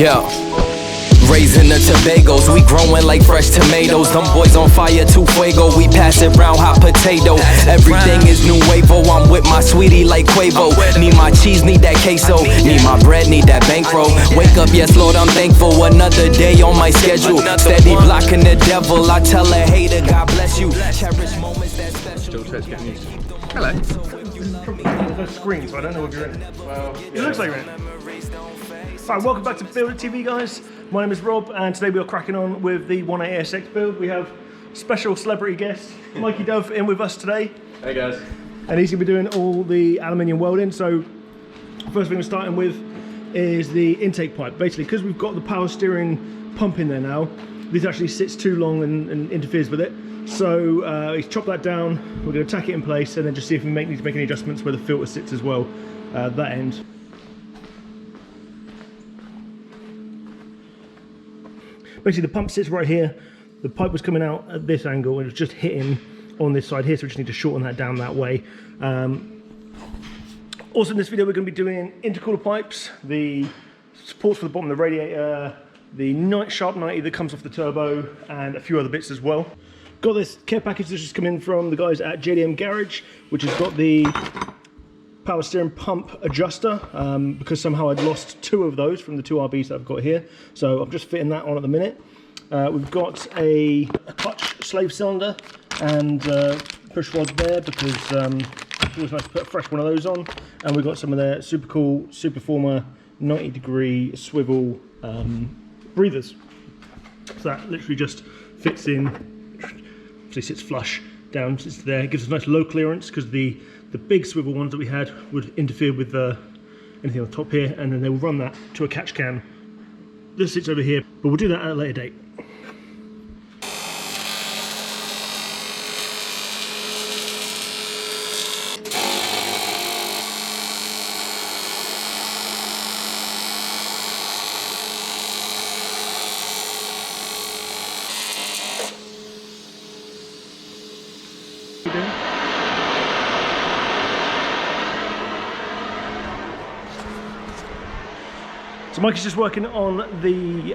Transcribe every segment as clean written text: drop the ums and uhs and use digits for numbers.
Yeah. Raising the Tobagos, we growing like fresh tomatoes. Them boys on fire, too fuego, we pass it round hot potato. Everything is nuevo, I'm with my sweetie like Quavo. Need my cheese, need that queso, need my bread, need that bankroll. Wake up, yes Lord, I'm thankful, another day on my schedule. Steady blocking the devil, I tell a hater, God bless you. Cherish moments that special. Hello. There's no screen, so I don't know if you're in it. Well, it looks like you're in it. Alright, welcome back to Build It TV, guys. My name is Rob, and today we are cracking on with the 1ASX build. We have special celebrity guest, Mikey Dove, in with us today. Hey guys. And he's going to be doing all the aluminium welding. So, first thing we're starting with is the intake pipe. Basically, because we've got the power steering pump in there now, this actually sits too long and interferes with it. So, he's chopped that down. We're going to tack it in place and then just see if we need to make any adjustments where the filter sits as well, that end. Basically, the pump sits right here. The pipe was coming out at this angle and it was just hitting on this side here, so we just need to shorten that down that way. Also in this video, we're going to be doing intercooler pipes, the supports for the bottom of the radiator, the sharp 90 that comes off the turbo, and a few other bits as well. Got this care package that's just come in from the guys at JDM Garage, which has got the power steering pump adjuster, because somehow I'd lost 2 of those from the 2 RBs that I've got here, so I'm just fitting that on at the minute. We've got a clutch slave cylinder and push rods there, because it's always nice to put a fresh one of those on, and we've got some of their super cool Superformer 90-degree swivel breathers. So that literally just fits in, actually sits flush down, sits there. It gives us a nice low clearance, because the big swivel ones that we had would interfere with anything on the top here, and then they will run that to a catch can. This sits over here, but we'll do that at a later date. So Mike is just working on the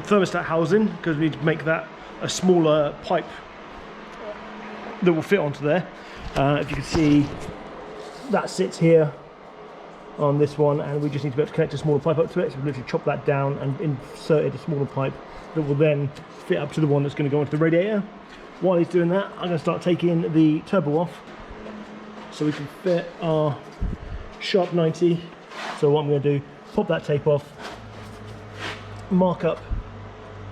thermostat housing, because we need to make that a smaller pipe that will fit onto there. If you can see, that sits here on this one, and we just need to be able to connect a smaller pipe up to it. So we literally chop that down and inserted a smaller pipe that will then fit up to the one that's going to go into the radiator. While he's doing that, I'm going to start taking the turbo off so we can fit our sharp 90. So what I'm going to do, pop that tape off, mark up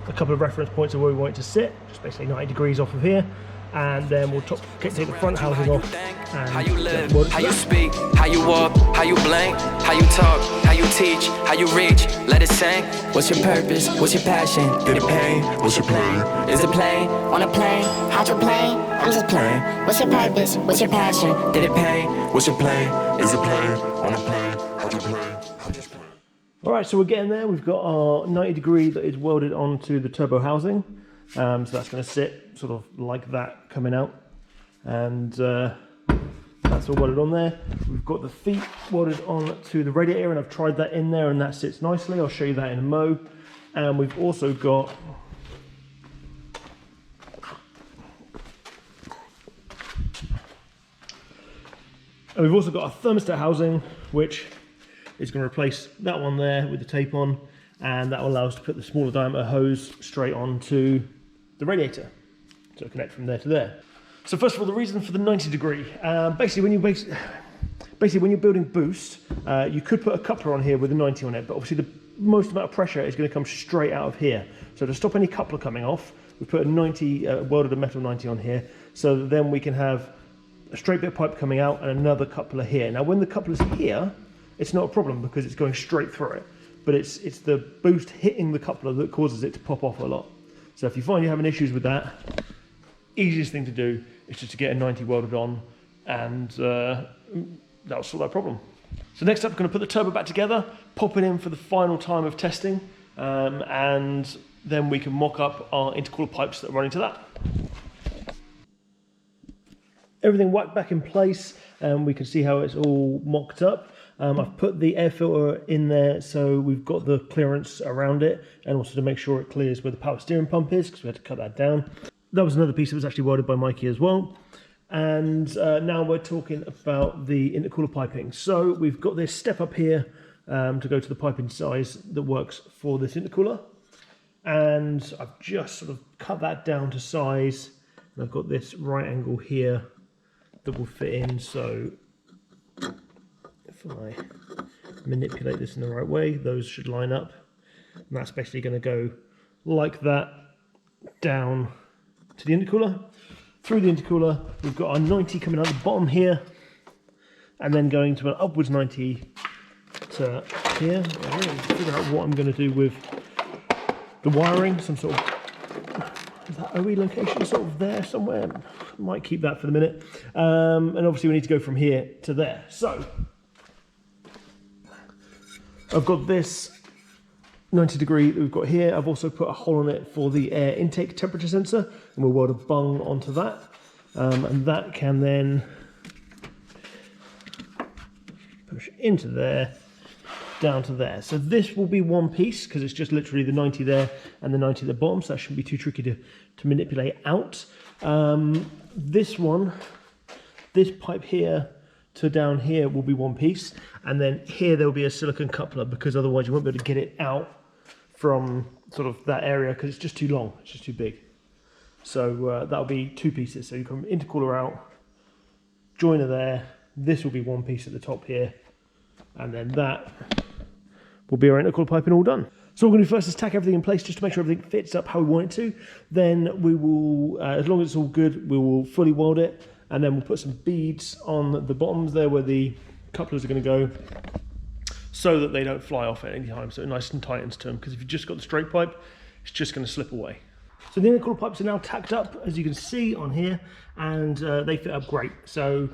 a couple of reference points of where we want it to sit, just basically 90 degrees off of here, and then we'll take the front housing off. And how you live, how you speak, how you walk, how you blink, how you talk, how you teach, how you reach, let it sing. What's your purpose? What's your passion? Did it pay? What's your plan? Is it play? On a plane? How'd you play? I'm just playing. What's your purpose? What's your passion? Did it pay? What's your play? Is it play? On a plane? How'd you play? Alright, so we're getting there. We've got our 90 degree that is welded onto the turbo housing. So that's going to sit sort of like that coming out. And that's all welded on there. We've got the feet welded on to the radiator, and I've tried that in there and that sits nicely. I'll show you that in a mo. And we've also got a thermostat housing, which is going to replace that one there with the tape on, and that will allow us to put the smaller diameter hose straight onto the radiator, so connect from there to there. So first of all, the reason for the 90 degree, basically when you're building boost, you could put a coupler on here with a 90 on it, but obviously the most amount of pressure is going to come straight out of here. So to stop any coupler coming off, we put a 90 welded a metal 90 on here, so that then we can have a straight bit of pipe coming out and another coupler here. Now when the coupler's here, it's not a problem because it's going straight through it, but it's the boost hitting the coupler that causes it to pop off a lot. So if you find you're having issues with that, easiest thing to do is just to get a 90 welded on, and that'll solve that problem. So next up, we're going to put the turbo back together, pop it in for the final time of testing, and then we can mock up our intercooler pipes that run into that. Everything whacked back in place, and we can see how it's all mocked up. I've put the air filter in there so we've got the clearance around it, and also to make sure it clears where the power steering pump is, because we had to cut that down. That was another piece that was actually welded by Mikey as well. And now we're talking about the intercooler piping. So we've got this step up here to go to the piping size that works for this intercooler. And I've just sort of cut that down to size. And I've got this right angle here that will fit in. So if I manipulate this in the right way, those should line up. And that's basically going to go like that down to the intercooler. Through the intercooler, we've got our 90 coming out the bottom here, and then going to an upwards 90 to here. I'm going to figure out what I'm going to do with the wiring. Some sort of, is that OE location sort of there somewhere? Might keep that for the minute. And obviously we need to go from here to there. So I've got this 90 degree that we've got here. I've also put a hole in it for the air intake temperature sensor, and we'll weld a bung onto that, and that can then push into there, down to there. So this will be one piece because it's just literally the 90 there and the 90 at the bottom, so that shouldn't be too tricky to manipulate out. This one, this pipe here to down here will be one piece, and then here there will be a silicone coupler, because otherwise you won't be able to get it out from sort of that area because it's just too long, it's just too big. So that'll be two pieces. So you come intercooler out, joiner there, this will be one piece at the top here, and then that will be our intercooler piping all done. So what we're going to do first is tack everything in place just to make sure everything fits up how we want it to. Then we will, as long as it's all good, we will fully weld it, and then we'll put some beads on the bottoms there where the couplers are going to go, so that they don't fly off at any time, so it nice and tightens to them, because if you've just got the straight pipe, it's just going to slip away. So the intercooler pipes are now tacked up, as you can see on here, and they fit up great. So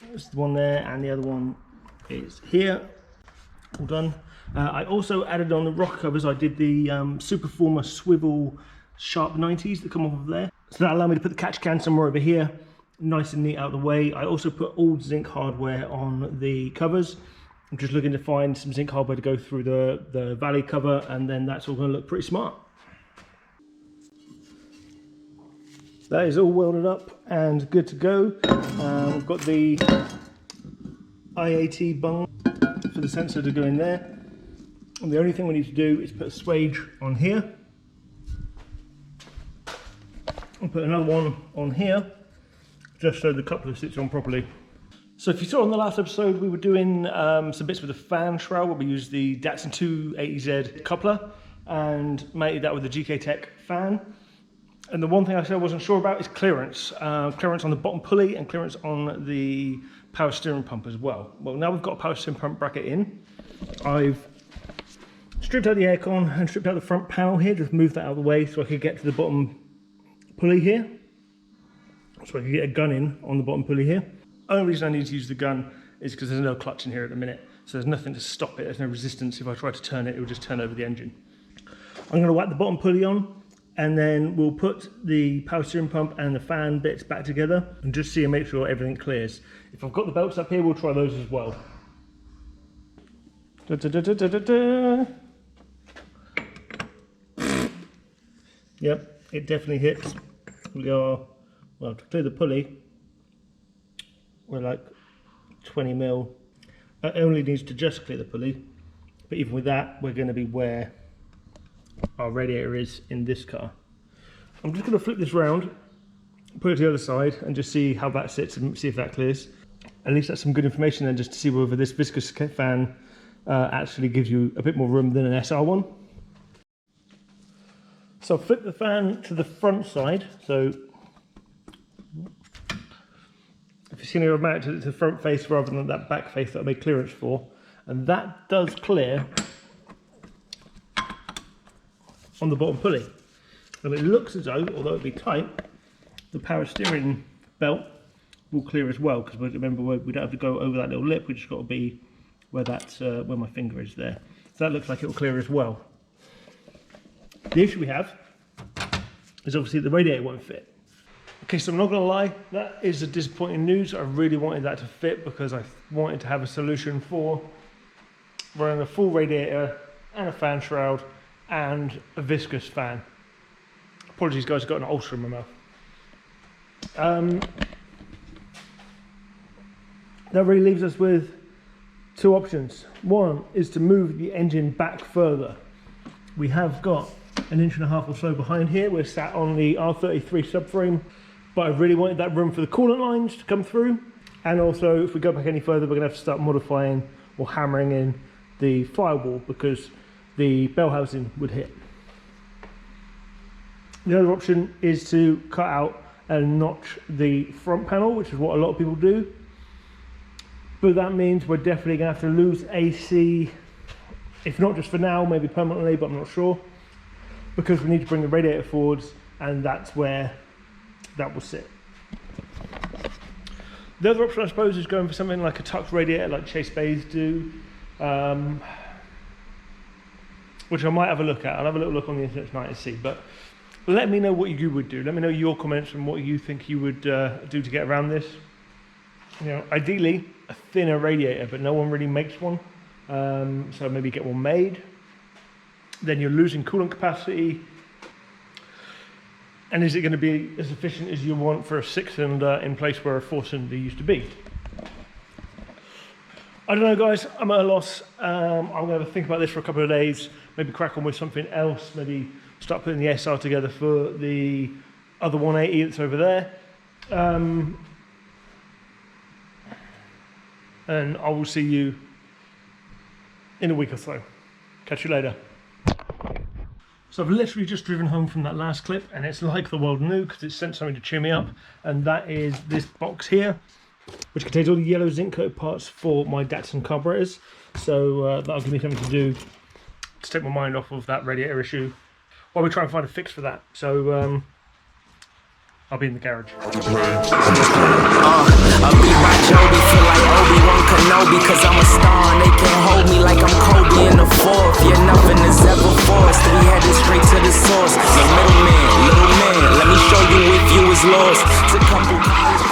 there's the one there, and the other one is here, all done. I also added on the rocker covers. I did the Superformer swivel sharp 90s that come off of there, so that allowed me to put the catch can somewhere over here, nice and neat out of the way. I also put old zinc hardware on the covers. I'm just looking to find some zinc hardware to go through the valley cover, and then that's all going to look pretty smart. That is all welded up and good to go. We've got the IAT bung for the sensor to go in there. And the only thing we need to do is put a swage on here. And put another one on here, just so the coupler sits on properly. So if you saw on the last episode, we were doing some bits with the fan shroud, where we used the Datsun 280Z coupler and mated that with the GK Tech fan. And the one thing I said I wasn't sure about is clearance. Clearance on the bottom pulley and clearance on the power steering pump as well. Well, now we've got a power steering pump bracket in. I've stripped out the aircon and stripped out the front panel here, just moved that out of the way so I could get to the bottom pulley here. So I could get a gun in on the bottom pulley here. Only reason I need to use the gun is because there's no clutch in here at the minute. So there's nothing to stop it, there's no resistance. If I try to turn it, it will just turn over the engine. I'm going to whack the bottom pulley on, and then we'll put the power steering pump and the fan bits back together and just see and make sure everything clears. If I've got the belts up here, we'll try those as well. Da, da, da, da, da, da. Yep, it definitely hits. We are, well, to clear the pulley, we're like 20 mil. It only needs to just clear the pulley, but even with that, we're going to be where our radiator is in this car. I'm just going to flip this round, put it to the other side, and just see how that sits and see if that clears. At least that's some good information then, just to see whether this viscous fan actually gives you a bit more room than an SR one. So flip the fan to the front side. So if you've seen it, I've mounted it to the front face rather than that back face that I made clearance for, and that does clear on the bottom pulley. And it looks as though, although it'd be tight, the power steering belt will clear as well, because remember, we don't have to go over that little lip, we just got to be where that's where my finger is there. So that looks like it will clear as well. The issue we have is obviously the radiator won't fit. Okay, so I'm not gonna lie, that is a disappointing news. I really wanted that to fit because I wanted to have a solution for running a full radiator and a fan shroud and a viscous fan. Apologies guys, I've got an ulcer in my mouth. That really leaves us with two options. One is to move the engine back further. We have got an 1.5 inches or so behind here. We're sat on the R33 subframe, but I really wanted that room for the coolant lines to come through. And also, if we go back any further, we're gonna have to start modifying or hammering in the firewall because the bell housing would hit. The other option is to cut out and notch the front panel, which is what a lot of people do. But that means we're definitely gonna have to lose AC, if not just for now, maybe permanently, but I'm not sure. Because we need to bring the radiator forwards, and that's where that will sit. The other option, I suppose, is going for something like a tucked radiator, like Chase Bays do, which I might have a look at. I'll have a little look on the internet tonight and see. But let me know what you would do. Let me know your comments and what you think you would do to get around this. You know, ideally a thinner radiator, but no one really makes one. So maybe get one made. Then you're losing coolant capacity. And is it going to be as efficient as you want for a 6-cylinder in place where a 4-cylinder used to be? I don't know guys, I'm at a loss. I'm going to think about this for a couple of days, maybe crack on with something else, maybe start putting the SR together for the other 180 that's over there. And I will see you in a week or so. Catch you later. So I've literally just driven home from that last clip, and it's like the world new because it sent something to cheer me up, and that is this box here, which contains all the yellow zinc coated parts for my Datsun carburetors. So that'll give me something to do to take my mind off of that radiator issue while we try and find a fix for that. So I'll be in the garage. I be my Joby, feel like Obi-Wan Kenobi, cause I'm a star and they can't hold me like I'm Kobe in the fourth. Yeah, nothing is ever forced. We headed straight to the source. No middleman, little man, let me show you if you was lost. To couple college